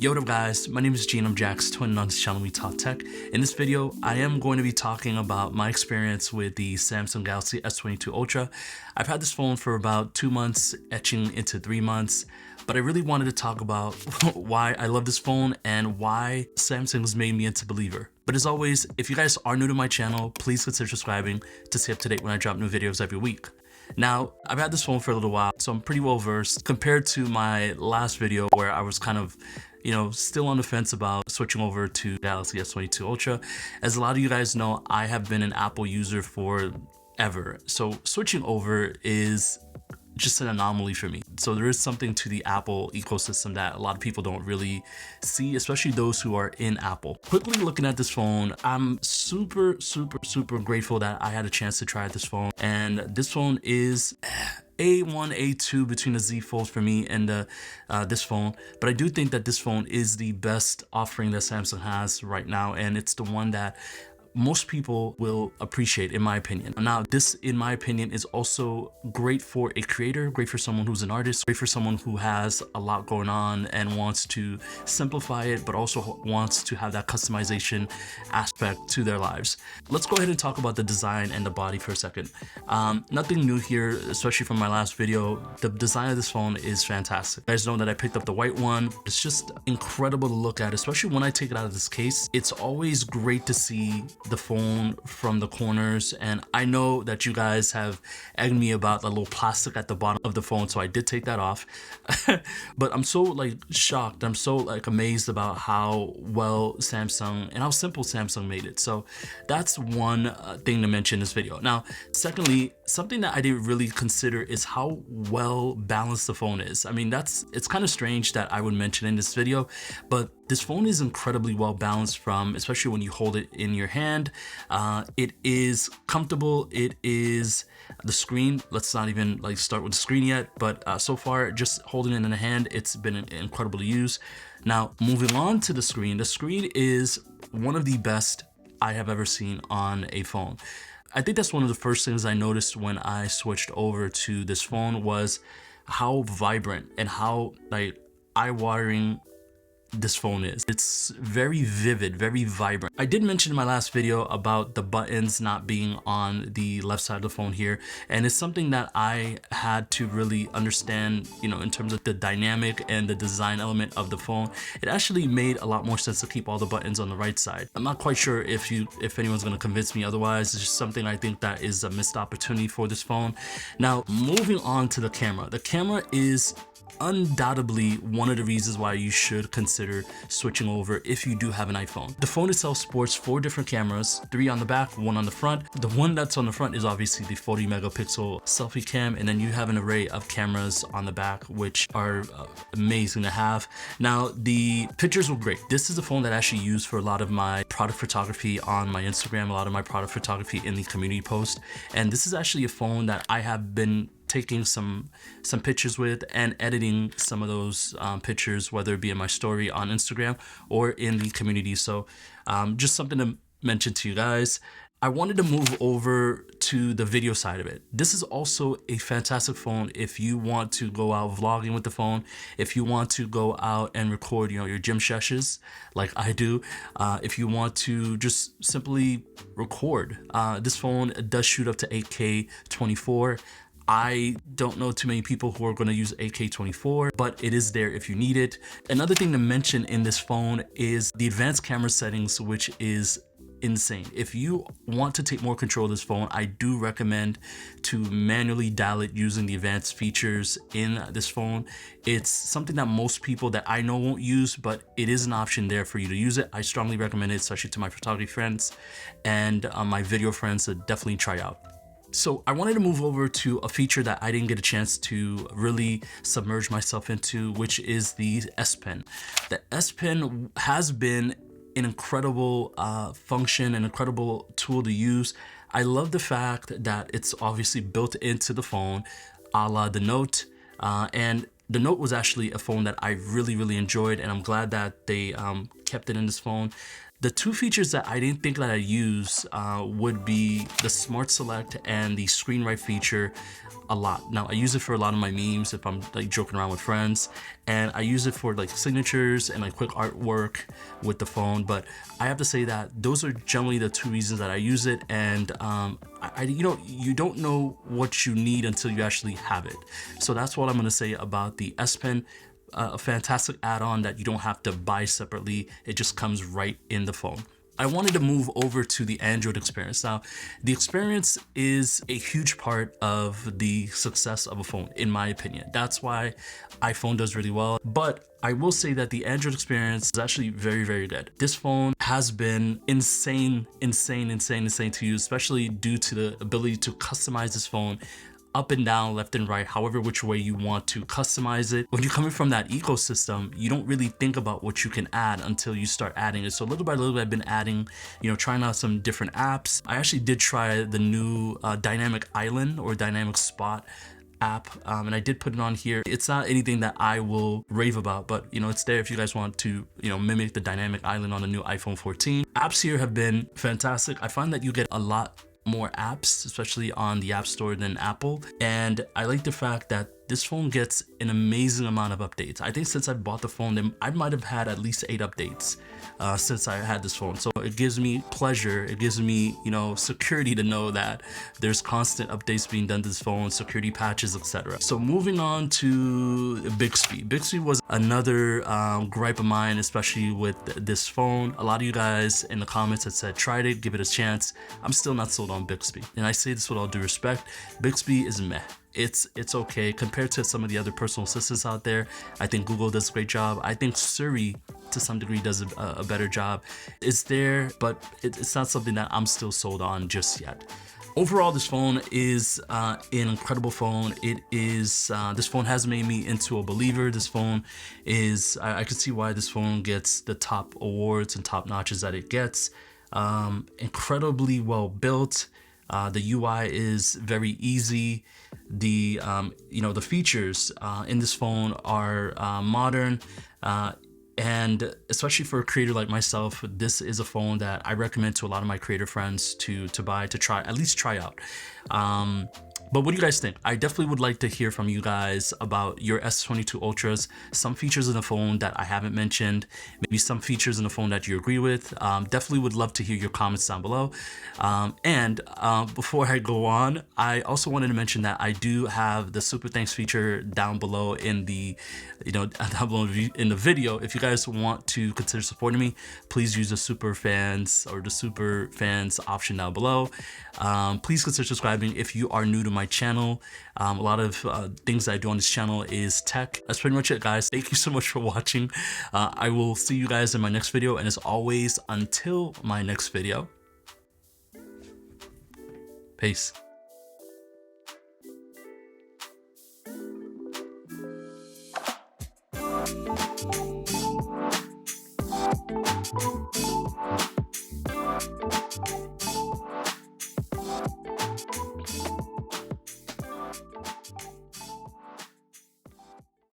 Yo, what up guys, my name is Gene, I'm JAXTWIN, and on this channel we talk tech. In this video, I am going to be talking about my experience with the Samsung Galaxy S22 Ultra. I've had this phone for about 2 months, etching into 3 months, but I really wanted to talk about why I love this phone and why Samsung has made me into believer. But as always, if you guys are new to my channel, please consider subscribing to stay up to date when I drop new videos every week. Now, I've had this phone for a little while, so I'm pretty well versed compared to my last video where I was kind of, still on the fence about switching over to Galaxy S22 Ultra. As a lot of you guys know, I have been an Apple user forever. So switching over is just an anomaly for me. So there is something to the Apple ecosystem that a lot of people don't really see, especially those who are in Apple. Quickly looking at this phone, I'm super grateful that I had a chance to try this phone. And this phone is A1, A2 between the Z Fold for me and this phone. But I do think that this phone is the best offering that Samsung has right now. And it's the one that most people will appreciate, in my opinion. Now, this, in my opinion, is also great for a creator, great for someone who's an artist, great for someone who has a lot going on and wants to simplify it, but also wants to have that customization aspect to their lives. Let's go ahead and talk about the design and the body for a second. Nothing new here, especially from my last video. The design of this phone is fantastic. You guys know that I picked up the white one. It's just incredible to look at, especially when I take it out of this case. It's always great to see the phone from the corners, and I know that you guys have egged me about the little plastic at the bottom of the phone, so I did take that off. But I'm so shocked, I'm so amazed about how well Samsung and how simple Samsung made it. So that's one thing to mention in this video. Now, secondly, something that I didn't really consider is how well balanced the phone is. I mean, it's kind of strange that I would mention in this video, but this phone is incredibly well balanced, especially when you hold it in your hand. It is comfortable. It is the screen. Let's not even start with the screen yet, but so far just holding it in the hand, it's been incredible to use. Now, moving on to the screen is one of the best I have ever seen on a phone. I think that's one of the first things I noticed when I switched over to this phone was how vibrant and how eye-watering this phone is. It's very vivid, very vibrant. I did mention in my last video about the buttons not being on the left side of the phone here, and it's something that I had to really understand, in terms of the dynamic and the design element of the phone. It actually made a lot more sense to keep all the buttons on the right side. I'm not quite sure if anyone's going to convince me otherwise. It's just something I think that is a missed opportunity for this phone. Now, moving on to the camera. The camera is undoubtedly one of the reasons why you should consider switching over if you do have an iPhone. The phone itself sports 4 different cameras, 3 on the back, 1 on the front. The one that's on the front is obviously the 40 megapixel selfie cam, and then you have an array of cameras on the back, which are amazing to have. Now, the pictures were great. This is a phone that I actually use for a lot of my product photography on my Instagram, a lot of my product photography in the community post, and this is actually a phone that I have been taking some pictures with and editing some of those pictures, whether it be in my story on Instagram or in the community. So just something to mention to you guys. I wanted to move over to the video side of it. This is also a fantastic phone if you want to go out vlogging with the phone, if you want to go out and record, your gym sessions like I do, if you want to just simply record. This phone does shoot up to 8K 24. I don't know too many people who are going to use 8K 24, but it is there if you need it. Another thing to mention in this phone is the advanced camera settings, which is insane. If you want to take more control of this phone, I do recommend to manually dial it using the advanced features in this phone. It's something that most people that I know won't use, but it is an option there for you to use it. I strongly recommend it, especially to my photography friends and my video friends, to definitely try out. So I wanted to move over to a feature that I didn't get a chance to really submerge myself into, which is the S Pen. The S Pen has been an incredible function, an incredible tool to use. I love the fact that it's obviously built into the phone, a la the Note, and the Note was actually a phone that I really enjoyed, and I'm glad that they kept it in this phone. The two features that I didn't think that I use would be the Smart Select and the Screen Write feature a lot. Now I use it for a lot of my memes if I'm like joking around with friends, and I use it for like signatures and like quick artwork with the phone. But I have to say that those are generally the two reasons that I use it. And you don't know what you need until you actually have it. So that's what I'm gonna say about the S Pen. A fantastic add-on that you don't have to buy separately. It just comes right in the phone. I wanted to move over to the Android experience. Now, the experience is a huge part of the success of a phone, in my opinion. That's why iPhone does really well. But I will say that the Android experience is actually very, very good. This phone has been insane to use, especially due to the ability to customize this phone up and down, left and right, however which way you want to customize it. When you're coming from that ecosystem, you don't really think about what you can add until you start adding it. So little by little, I've been adding, trying out some different apps. I actually did try the new Dynamic Island or Dynamic Spot app, and I did put it on here. It's not anything that I will rave about, but it's there if you guys want to mimic the Dynamic Island on the new iPhone 14. Apps here have been fantastic. I find that you get a lot more apps, especially on the App Store, than Apple. And I like the fact that this phone gets an amazing amount of updates. I think since I bought the phone, I might have had at least 8 updates since I had this phone. So it gives me pleasure. It gives me, security to know that there's constant updates being done to this phone, security patches, etc. So moving on to Bixby. Bixby was another gripe of mine, especially with this phone. A lot of you guys in the comments had said, tried it, give it a chance. I'm still not sold on Bixby. And I say this with all due respect. Bixby is meh. It's okay compared to some of the other personal assistants out there. I think Google does a great job. I think Siri to some degree does a better job. It's there, but it's not something that I'm still sold on just yet. Overall, this phone is an incredible phone. It is, this phone has made me into a believer. This phone is, I can see why this phone gets the top awards and top notches that it gets. Incredibly well built. The UI is very easy. The the features in this phone are modern, and especially for a creator like myself, this is a phone that I recommend to a lot of my creator friends to buy, to try, at least try out. But what do you guys think? I definitely would like to hear from you guys about your S22 Ultras, some features in the phone that I haven't mentioned, maybe some features in the phone that you agree with. Definitely would love to hear your comments down below. And before I go on, I also wanted to mention that I do have the super thanks feature down below in the, down below in the video. If you guys want to consider supporting me, please use the super fans or the super fans option down below. Please consider subscribing if you are new to my channel. A lot of things that I do on this channel is tech. That's pretty much it, guys. Thank you so much for watching. I will see you guys in my next video, and as always, until my next video, peace.